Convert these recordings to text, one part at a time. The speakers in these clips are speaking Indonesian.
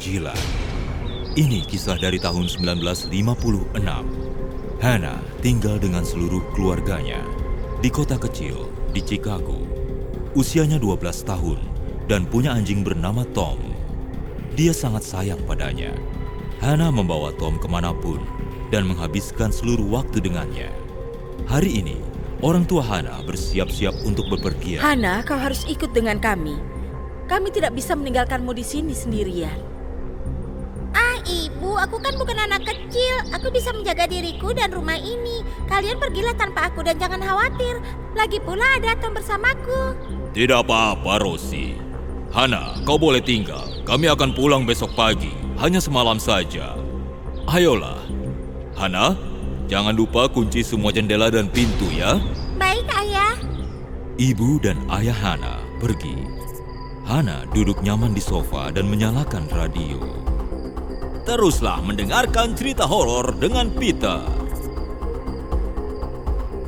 menjilat. Ini kisah dari tahun 1956. Hannah tinggal dengan seluruh keluarganya di kota kecil di Chicago. Usianya 12 tahun dan punya anjing bernama Tom. Dia sangat sayang padanya. Hannah membawa Tom kemanapun dan menghabiskan seluruh waktu dengannya. Hari ini, orang tua Hannah bersiap-siap untuk bepergian. Hannah, kau harus ikut dengan kami. Kami tidak bisa meninggalkanmu di sini sendirian. Ibu, aku kan bukan anak kecil. Aku bisa menjaga diriku dan rumah ini. Kalian pergilah tanpa aku dan jangan khawatir. Lagi pula ada Tom bersamaku. Tidak apa-apa, Rosie. Hannah, kau boleh tinggal. Kami akan pulang besok pagi. Hanya semalam saja. Ayolah. Hannah, jangan lupa kunci semua jendela dan pintu ya. Baik, Ayah. Ibu dan ayah Hannah pergi. Hannah duduk nyaman di sofa dan menyalakan radio. Teruslah mendengarkan cerita horor dengan Peter.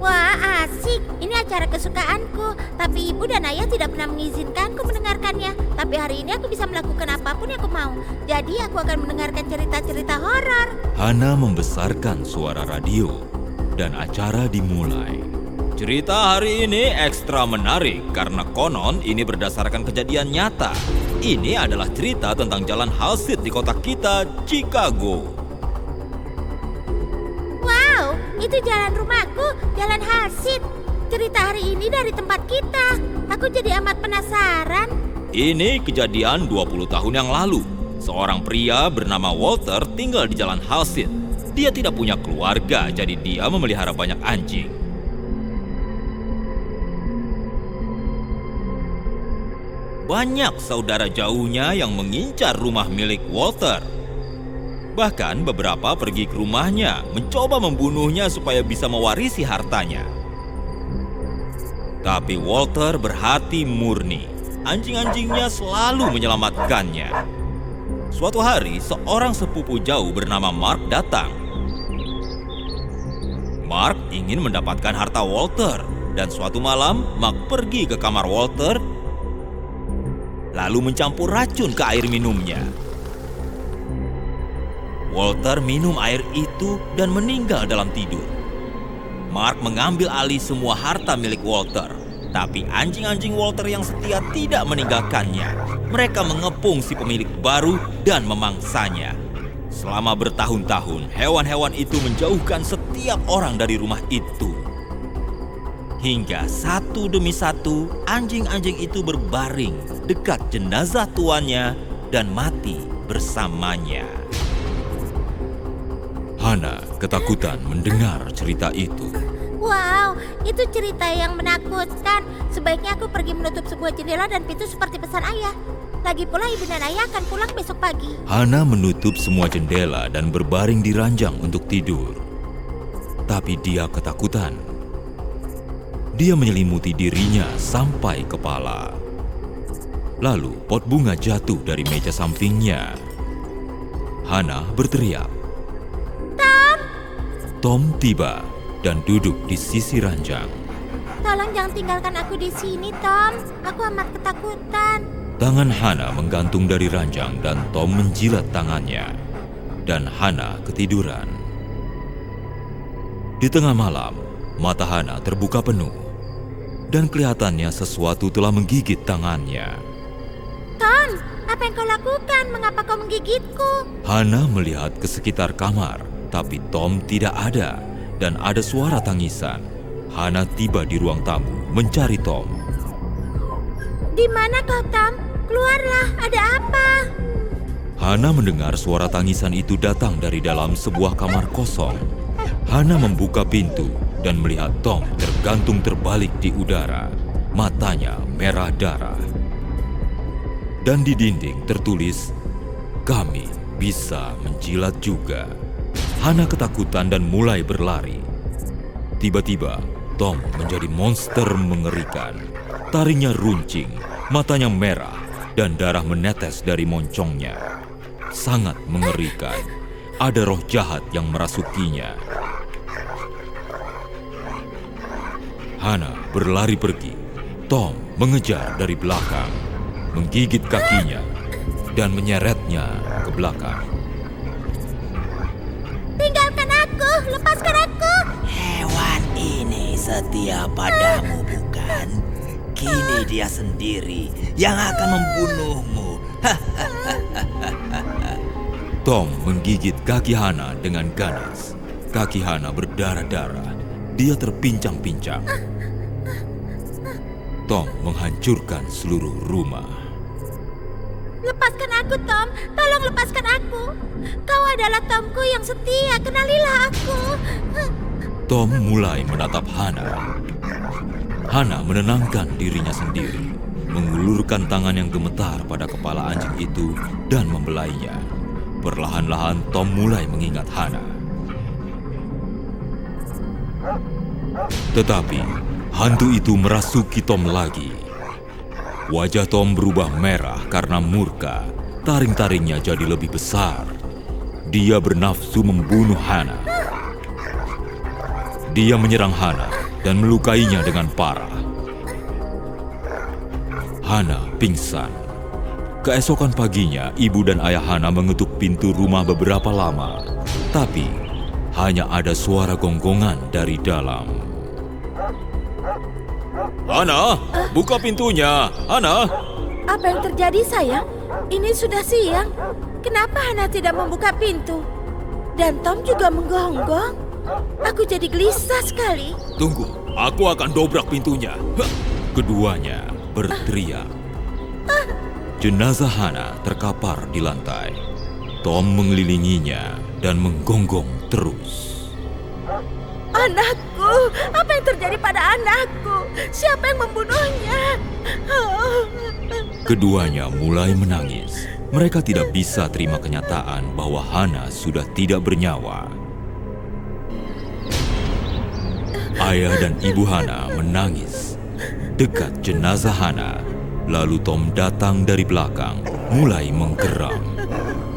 Wah, asik. Ini acara kesukaanku. Tapi ibu dan ayah tidak pernah mengizinkanku mendengarkannya. Tapi hari ini aku bisa melakukan apapun yang aku mau. Jadi aku akan mendengarkan cerita-cerita horor. Hannah membesarkan suara radio dan acara dimulai. Cerita hari ini ekstra menarik karena konon ini berdasarkan kejadian nyata. Ini adalah cerita tentang jalan Halsted di kota kita, Chicago. Wow, itu jalan rumahku, jalan Halsted. Cerita hari ini dari tempat kita. Aku jadi amat penasaran. Ini kejadian 20 tahun yang lalu. Seorang pria bernama Walter tinggal di jalan Halsted. Dia tidak punya keluarga, jadi dia memelihara banyak anjing. Banyak saudara jauhnya yang mengincar rumah milik Walter. Bahkan beberapa pergi ke rumahnya, mencoba membunuhnya supaya bisa mewarisi hartanya. Tapi Walter berhati murni. Anjing-anjingnya selalu menyelamatkannya. Suatu hari, seorang sepupu jauh bernama Mark datang. Mark ingin mendapatkan harta Walter, dan suatu malam Mark pergi ke kamar Walter lalu mencampur racun ke air minumnya. Walter minum air itu dan meninggal dalam tidur. Mark mengambil alih semua harta milik Walter, tapi anjing-anjing Walter yang setia tidak meninggalkannya. Mereka mengepung si pemilik baru dan memangsanya. Selama bertahun-tahun, hewan-hewan itu menjauhkan setiap orang dari rumah itu. Hingga satu demi satu, anjing-anjing itu berbaring dekat jenazah tuannya dan mati bersamanya. Hannah ketakutan mendengar cerita itu. Wow, itu cerita yang menakutkan. Sebaiknya aku pergi menutup sebuah jendela dan pintu seperti pesan ayah. Lagi pula ibu dan ayah akan pulang besok pagi. Hannah menutup semua jendela dan berbaring di ranjang untuk tidur. Tapi dia ketakutan. Dia menyelimuti dirinya sampai kepala. Lalu pot bunga jatuh dari meja sampingnya. Hannah berteriak. Tom! Tom tiba dan duduk di sisi ranjang. Tolong jangan tinggalkan aku di sini, Tom. Aku amat ketakutan. Tangan Hannah menggantung dari ranjang dan Tom menjilat tangannya. Dan Hannah ketiduran. Di tengah malam, mata Hannah terbuka penuh. Dan kelihatannya sesuatu telah menggigit tangannya. Tom, apa yang kau lakukan? Mengapa kau menggigitku? Hannah melihat ke sekitar kamar, tapi Tom tidak ada. Dan ada suara tangisan. Hannah tiba di ruang tamu mencari Tom. Di mana kau, Tom? Keluarlah, ada apa? Hannah mendengar suara tangisan itu datang dari dalam sebuah kamar kosong. Hannah membuka pintu dan melihat Tom tergantung terbalik di udara. Matanya merah darah. Dan di dinding tertulis, "Kami bisa menjilat juga." Hannah ketakutan dan mulai berlari. Tiba-tiba, Tom menjadi monster mengerikan. Taringnya runcing, matanya merah, dan darah menetes dari moncongnya. Sangat mengerikan. Ada roh jahat yang merasukinya. Hannah berlari pergi. Tom mengejar dari belakang, menggigit kakinya, dan menyeretnya ke belakang. Tinggalkan aku, lepaskan aku. Hewan ini setia padamu, bukan? Kini dia sendiri yang akan membunuhmu. Tom menggigit kaki Hana dengan ganas. Kaki Hana berdarah-darah. Dia terpincang-pincang. Tom menghancurkan seluruh rumah. Lepaskan aku, Tom. Tolong lepaskan aku. Kau adalah Tomku yang setia. Kenalilah aku. Tom mulai menatap Hana. Hana menenangkan dirinya sendiri, mengulurkan tangan yang gemetar pada kepala anjing itu dan membelainya. Perlahan-lahan Tom mulai mengingat Hana. Tetapi hantu itu merasuki Tom lagi. Wajah Tom berubah merah karena murka. Taring-taringnya jadi lebih besar. Dia bernafsu membunuh Hana. Dia menyerang Hana dan melukainya dengan parah. Hana pingsan. Keesokan paginya, ibu dan ayah Hana mengetuk pintu rumah beberapa lama. Tapi hanya ada suara gonggongan dari dalam. Hana, buka pintunya. Hana. Apa yang terjadi, sayang? Ini sudah siang. Kenapa Hana tidak membuka pintu? Dan Tom juga menggonggong. Aku jadi gelisah sekali. Tunggu, aku akan dobrak pintunya. Hah! Keduanya berteriak. Jenazah Hana terkapar di lantai. Tom mengelilinginya dan menggonggong terus. Anakku, apa yang terjadi pada anakku? Siapa yang membunuhnya? Keduanya mulai menangis. Mereka tidak bisa terima kenyataan bahwa Hana sudah tidak bernyawa. Ayah dan ibu Hana menangis dekat jenazah Hana. Lalu Tom datang dari belakang, mulai menggeram.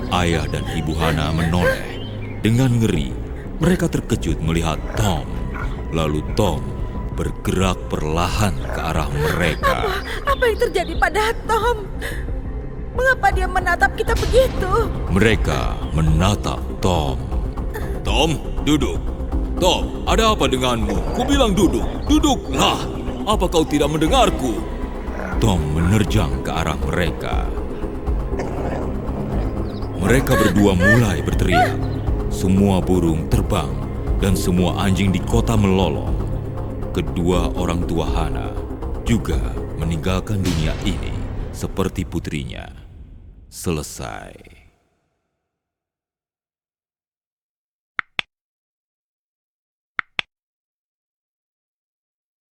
Ayah dan ibu Hana menoleh. Dengan ngeri, mereka terkejut melihat Tom. Lalu Tom bergerak perlahan ke arah mereka. Apa yang terjadi pada Tom? Mengapa dia menatap kita begitu? Mereka menatap Tom. Tom, duduk. Tom, ada apa denganmu? Kubilang duduk. Duduklah. Apa kau tidak mendengarku? Tom menerjang ke arah mereka. Mereka berdua mulai berteriak. Semua burung terbang dan semua anjing di kota melolong. Kedua orang tua Hana juga meninggalkan dunia ini seperti putrinya. Selesai.